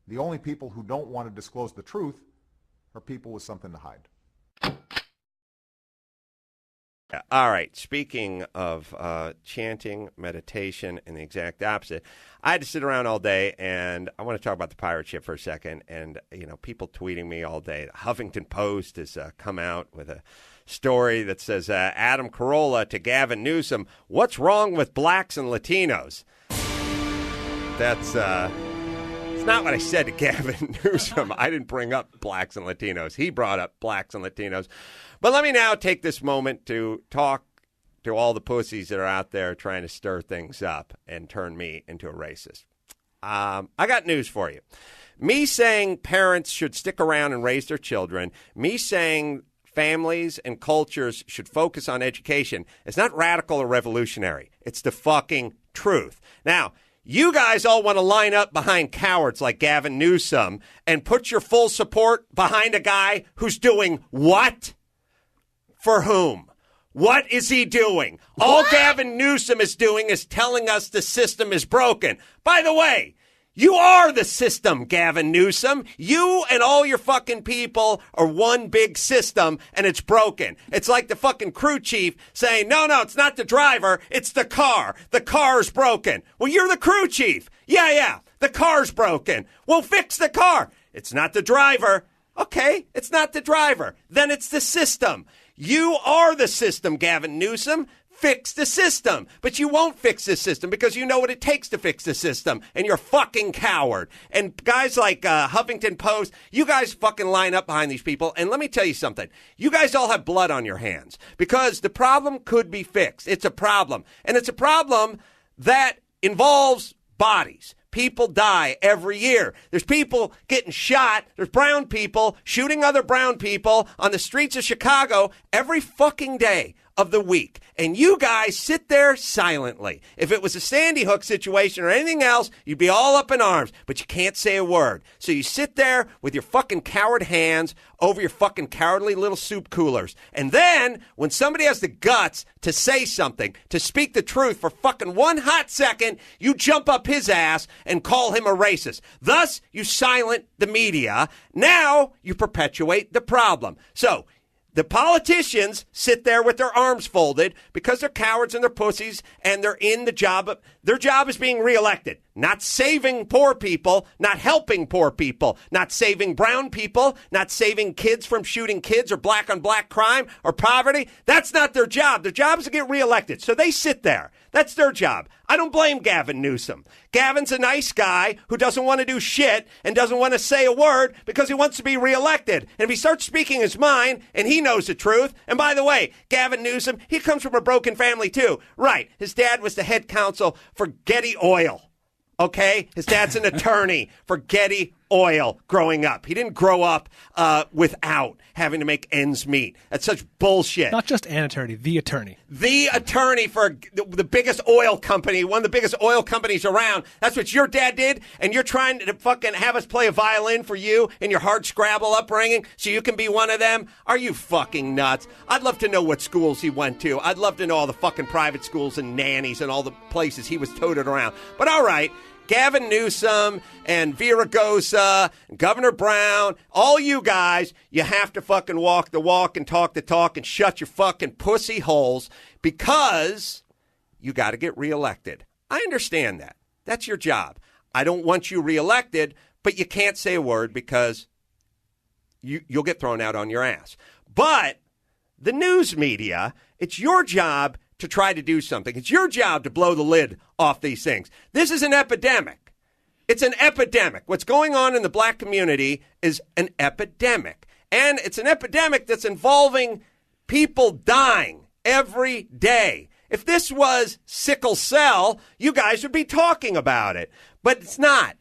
The only people who don't want to disclose the truth are people with something to hide. All right. Speaking of chanting, meditation, and the exact opposite, I had to sit around all day, and I want to talk about the pirate ship for a second. And, you know, people tweeting me all day. The Huffington Post has come out with a story that says, Adam Carolla to Gavin Newsom, what's wrong with blacks and Latinos? That's it's not what I said to Gavin Newsom. I didn't bring up blacks and Latinos. He brought up blacks and Latinos. But let me now take this moment to talk to all the pussies that are out there trying to stir things up and turn me into a racist. I got news for you. Me saying parents should stick around and raise their children, me saying families and cultures should focus on education, is not radical or revolutionary. It's the fucking truth. Now, you guys all want to line up behind cowards like Gavin Newsom and put your full support behind a guy who's doing what? For whom? What is he doing? All Gavin Newsom is doing is telling us the system is broken. By the way, you are the system, Gavin Newsom. You and all your fucking people are one big system, and it's broken. It's like the fucking crew chief saying, no, it's not the driver, it's the car. The car's broken. Well, you're the crew chief. Yeah, the car's broken. Well, fix the car. It's not the driver. Okay, it's not the driver. Then it's the system. You are the system, Gavin Newsom. Fix the system. But you won't fix the system because you know what it takes to fix the system. And you're a fucking coward. And guys like Huffington Post, you guys fucking line up behind these people. And let me tell you something. You guys all have blood on your hands because the problem could be fixed. It's a problem. And it's a problem that involves bodies. People die every year. There's people getting shot. There's brown people shooting other brown people on the streets of Chicago every fucking day of the week. And you guys sit there silently. If it was a Sandy Hook situation or anything else, you'd be all up in arms, but you can't say a word. So you sit there with your fucking coward hands over your fucking cowardly little soup coolers. And then when somebody has the guts to say something, to speak the truth for fucking one hot second, you jump up his ass and call him a racist. Thus, you silent the media. Now you perpetuate the problem. So the politicians sit there with their arms folded because they're cowards and they're pussies and they're in the job. Their job is being reelected, not saving poor people, not helping poor people, not saving brown people, not saving kids from shooting kids or black on black crime or poverty. That's not their job. Their job is to get reelected. So they sit there. That's their job. I don't blame Gavin Newsom. Gavin's a nice guy who doesn't want to do shit and doesn't want to say a word because he wants to be reelected. And if he starts speaking his mind and he knows the truth, and by the way, Gavin Newsom, he comes from a broken family too. Right. His dad was the head counsel for Getty Oil. Okay? His dad's an attorney for Getty Oil growing up. He didn't grow up without having to make ends meet. That's such bullshit. Not just an attorney, the attorney. The attorney for the biggest oil company, one of the biggest oil companies around. That's what your dad did, and you're trying to fucking have us play a violin for you in your hard Scrabble upbringing so you can be one of them? Are you fucking nuts? I'd love to know what schools he went to. I'd love to know all the fucking private schools and nannies and all the places he was toted around. But all right, Gavin Newsom and Viragosa and Governor Brown, all you guys, you have to fucking walk the walk and talk the talk and shut your fucking pussy holes because you got to get reelected. I understand that. That's your job. I don't want you reelected, but you can't say a word because you'll get thrown out on your ass. But the news media, it's your job to try to do something. It's your job to blow the lid off these things. This is an epidemic. It's an epidemic. What's going on in the black community is an epidemic. And it's an epidemic that's involving people dying every day. If this was sickle cell, you guys would be talking about it. But it's not.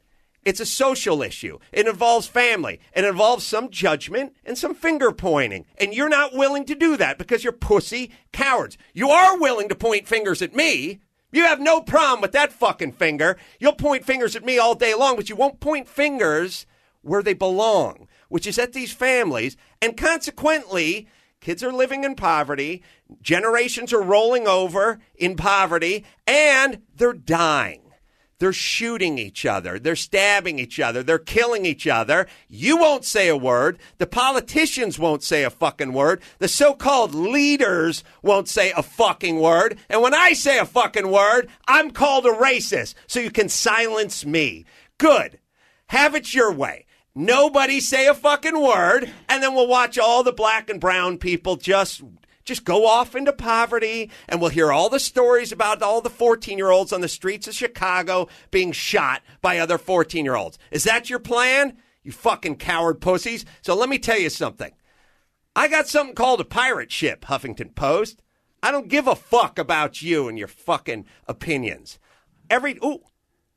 It's a social issue. It involves family. It involves some judgment and some finger pointing. And you're not willing to do that because you're pussy cowards. You are willing to point fingers at me. You have no problem with that fucking finger. You'll point fingers at me all day long, but you won't point fingers where they belong, which is at these families. And consequently, kids are living in poverty. Generations are rolling over in poverty, and they're dying. They're shooting each other. They're stabbing each other. They're killing each other. You won't say a word. The politicians won't say a fucking word. The so-called leaders won't say a fucking word. And when I say a fucking word, I'm called a racist. So you can silence me. Good. Have it your way. Nobody say a fucking word, and then we'll watch all the black and brown people just go off into poverty, and we'll hear all the stories about all the 14-year-olds on the streets of Chicago being shot by other 14-year-olds. Is that your plan? You fucking coward pussies. So let me tell you something. I got something called a pirate ship, Huffington Post. I don't give a fuck about you and your fucking opinions.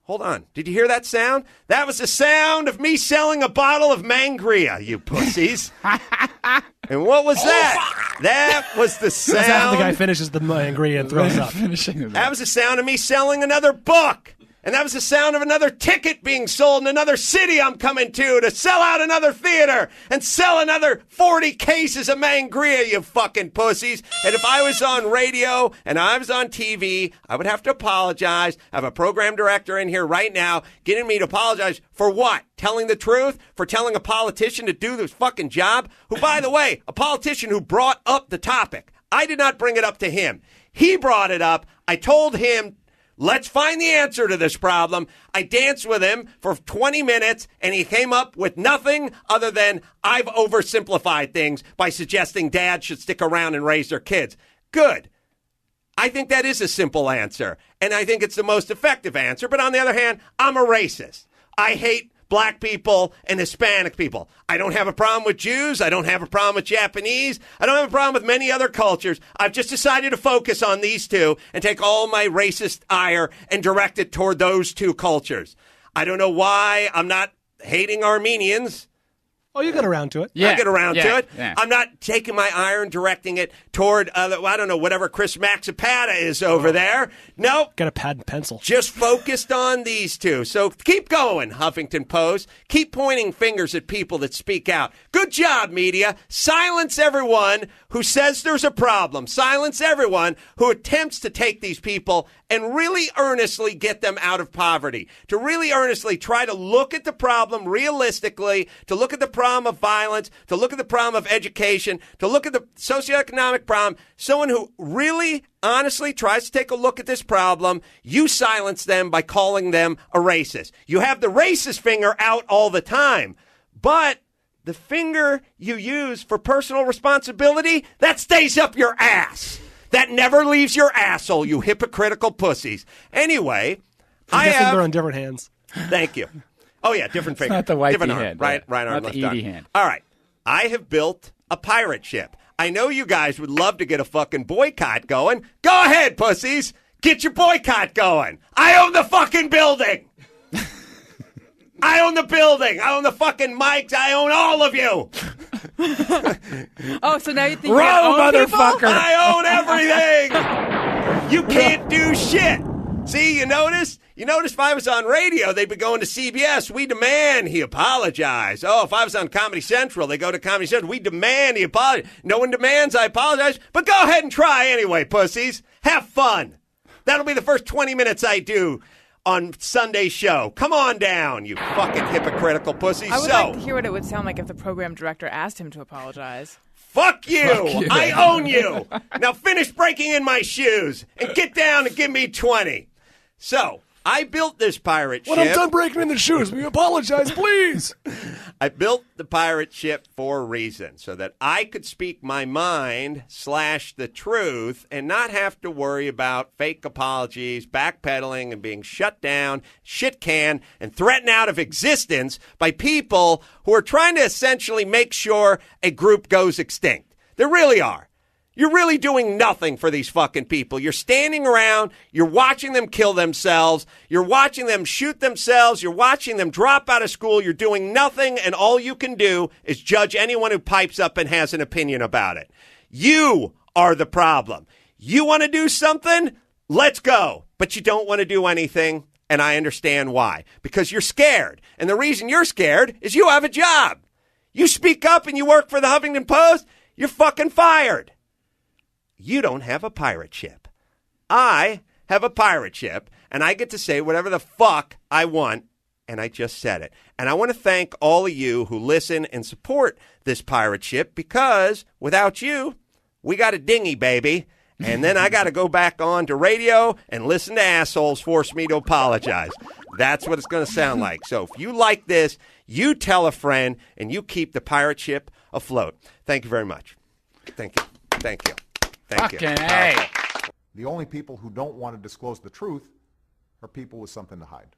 Hold on. Did you hear that sound? That was the sound of me selling a bottle of Mangria, you pussies. And what was that? That was the sound. That's after the guy finishes the Mangria and throws up. That was the sound of me selling another book. And that was the sound of another ticket being sold in another city I'm coming to sell out another theater and sell another 40 cases of Mangria, you fucking pussies. And if I was on radio and I was on TV, I would have to apologize. I have a program director in here right now getting me to apologize for what? Telling the truth? For telling a politician to do this fucking job? Who, by the way, a politician who brought up the topic. I did not bring it up to him. He brought it up. I told him, let's find the answer to this problem. I danced with him for 20 minutes, and he came up with nothing other than I've oversimplified things by suggesting dads should stick around and raise their kids. Good. I think that is a simple answer, and I think it's the most effective answer. But on the other hand, I'm a racist. I hate black people and Hispanic people. I don't have a problem with Jews. I don't have a problem with Japanese. I don't have a problem with many other cultures. I've just decided to focus on these two and take all my racist ire and direct it toward those two cultures. I don't know why I'm not hating Armenians. Oh, you get around to it. I get around to it. Yeah. I'm not taking my ire and directing it toward, I don't know, whatever Chris Maxipata is over there. Nope. Got a pad and pencil. Just focused on these two. So keep going, Huffington Post. Keep pointing fingers at people that speak out. Good job, media. Silence everyone who says there's a problem. Silence everyone who attempts to take these people and really earnestly get them out of poverty. To really earnestly try to look at the problem realistically, to look at the problem of violence, to look at the problem of education, to look at the socioeconomic problem. Someone who really honestly tries to take a look at this problem, you silence them by calling them a racist. You have the racist finger out all the time, but the finger you use for personal responsibility, that stays up your ass. That never leaves your asshole, you hypocritical pussies. Anyway, I'm guessing they're on different hands. Thank you. Oh, yeah, different finger. Not the wifey different arm. hand. Right arm, not left the arm. Edie hand. All right. I have built a pirate ship. I know you guys would love to get a fucking boycott going. Go ahead, pussies. Get your boycott going. I own the fucking building. I own the building. I own the fucking mics. I own all of you. Oh, so now you think you Wrong, own people? motherfucker. I own everything. You can't do shit. See, you notice? You notice if I was on radio, they'd be going to CBS. We demand he apologize. Oh, if I was on Comedy Central, they go to Comedy Central. We demand he apologize. No one demands I apologize, but go ahead and try anyway, pussies. Have fun. That'll be the first 20 minutes I do on Sunday's show. Come on down, you fucking hypocritical pussies. I would like to hear what it would sound like if the program director asked him to apologize. Fuck you. Fuck you. I own you. Now finish breaking in my shoes and get down and give me 20. So, I built this pirate ship. When I'm done breaking in the shoes, will you apologize, please? I built the pirate ship for a reason, so that I could speak my mind / the truth and not have to worry about fake apologies, backpedaling, and being shut down, shit canned, and threatened out of existence by people who are trying to essentially make sure a group goes extinct. They really are. You're really doing nothing for these fucking people. You're standing around, you're watching them kill themselves, you're watching them shoot themselves, you're watching them drop out of school, you're doing nothing, and all you can do is judge anyone who pipes up and has an opinion about it. You are the problem. You want to do something? Let's go. But you don't want to do anything, and I understand why. Because you're scared. And the reason you're scared is you have a job. You speak up and you work for the Huffington Post, you're fucking fired. You don't have a pirate ship. I have a pirate ship, and I get to say whatever the fuck I want, and I just said it. And I want to thank all of you who listen and support this pirate ship, because without you, we got a dinghy, baby. And then I got to go back on to radio and listen to assholes force me to apologize. That's what it's going to sound like. So if you like this, you tell a friend, and you keep the pirate ship afloat. Thank you very much. Thank you. Thank you. Thank you. Fucking A. The only people who don't want to disclose the truth are people with something to hide.